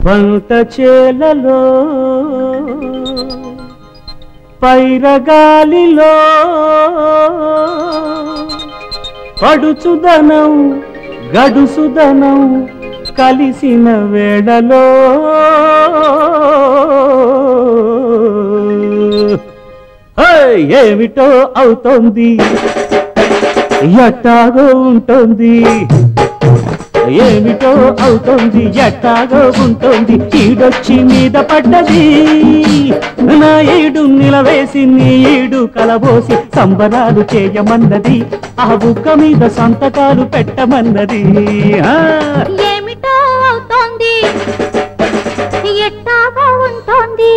పంట చేలలో పైరగాలిలో పడుచుదనం గడుసుదనం కలిసిన వేళలో ఏమిటో అవుతోంది ఎట్టాగో ఉంటుంది ఏమిటో అవుతోంది ఎట్టాగో ఉంటుంది ఈడొచ్చి మీద పడ్డది నా ఈడు నిలవేసి నీ ఈడు కలబోసి సంబరాలు చేయమన్నది ఆ బుక్క మీద సంతకాలు పెట్టమన్నది ఏమిటో అవుతోంది ఎట్టాగో ఉంటుంది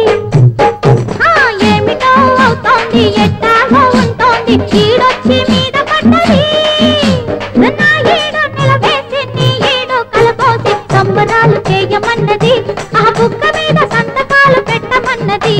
ఏమిటో అవుతోంది ఎట్టాగో ఉంటుంది ఈడొచ్చి మీద పడ్డది నా ఈడు నిలవేసి నీ ఈడు కలబోసి సంబరాలు చేయమన్నది ఆ బుక్క మీద సంతకాలు పెట్టమన్నది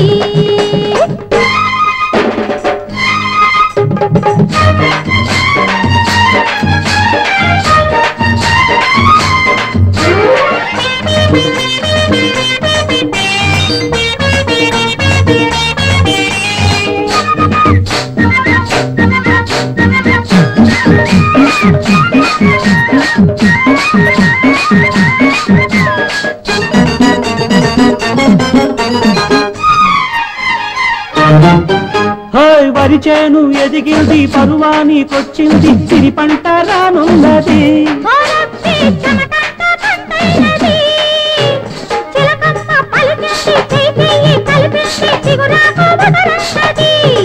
వరి చేను ఎదిగింది పరువానికొచ్చింది సిరి పంట రానున్నది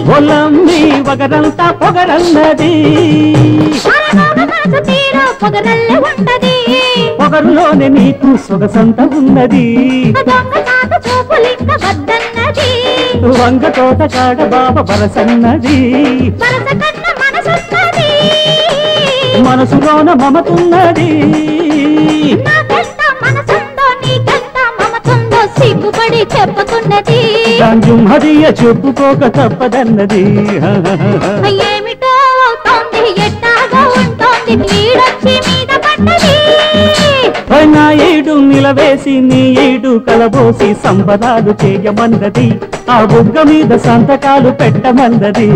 ఒలమ్మి వగరంతా పొగరన్నది పొగరులోనే నీకు సొగసంత ఉన్నది వంగ తోట కాడ బాబ బరసన్నది మనసులోన మమతున్నది సిగ్గుపడి చెప్పుకున్నది హదియ చెప్పుకోక తప్పదన్నది ఏమిటో అవుతోంది ఎట్టాగా ఉంటుంది ఈడొచ్చి మీద పడ్డది నా ఈడు నిలవేసి నీ ఈడు కలబోసి సంబరాలు చేయమన్నది ఆ బుగ్గ మీద సంతకాలు పెట్టమన్నది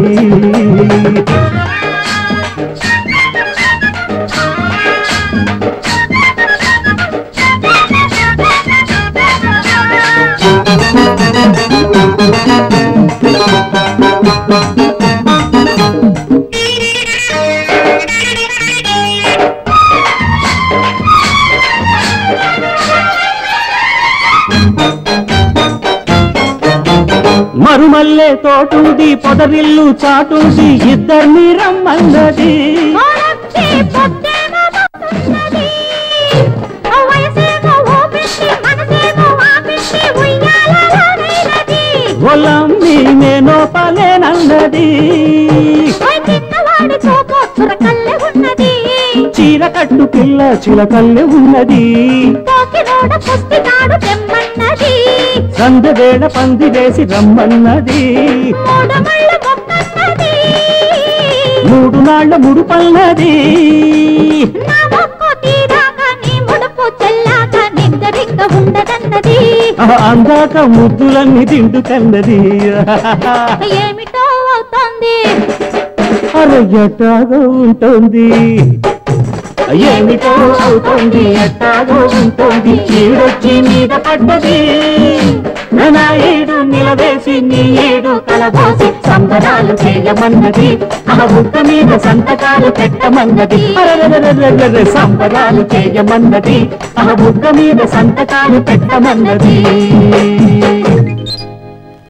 మరుమల్లే తోటుంది పొదరిల్లు చాటుంది ఇద్దరిని రమ్మన్నది ఒలమ్మి నేనో పలేనన్నది చీర కట్టు పిల్ల చిలకల్లె ఉన్నది సందవేళ పంది వేసి రమ్మన్నది మూడు నాళ్ల ముడుపన్నది అందాక ముద్దులన్నీ తింటుకన్నది ఏమిటో అవుతోంది ఎట్టాగో ఉంటుంది ఏమిటో అవుతుంది ఎట్టాగో ఉంటుంది ఈడొచ్చి మీద పడ్డది నా ఈడు నిలవేసి నీ ఈడు కలబోసి సంబరాలు చేయమన్నది ఆ బుక్క మీద సంతకాలు పెట్టమన్నది సంబరాలు చేయమన్నది ఆ బుక్క మీద సంతకాలు పెట్టమన్నది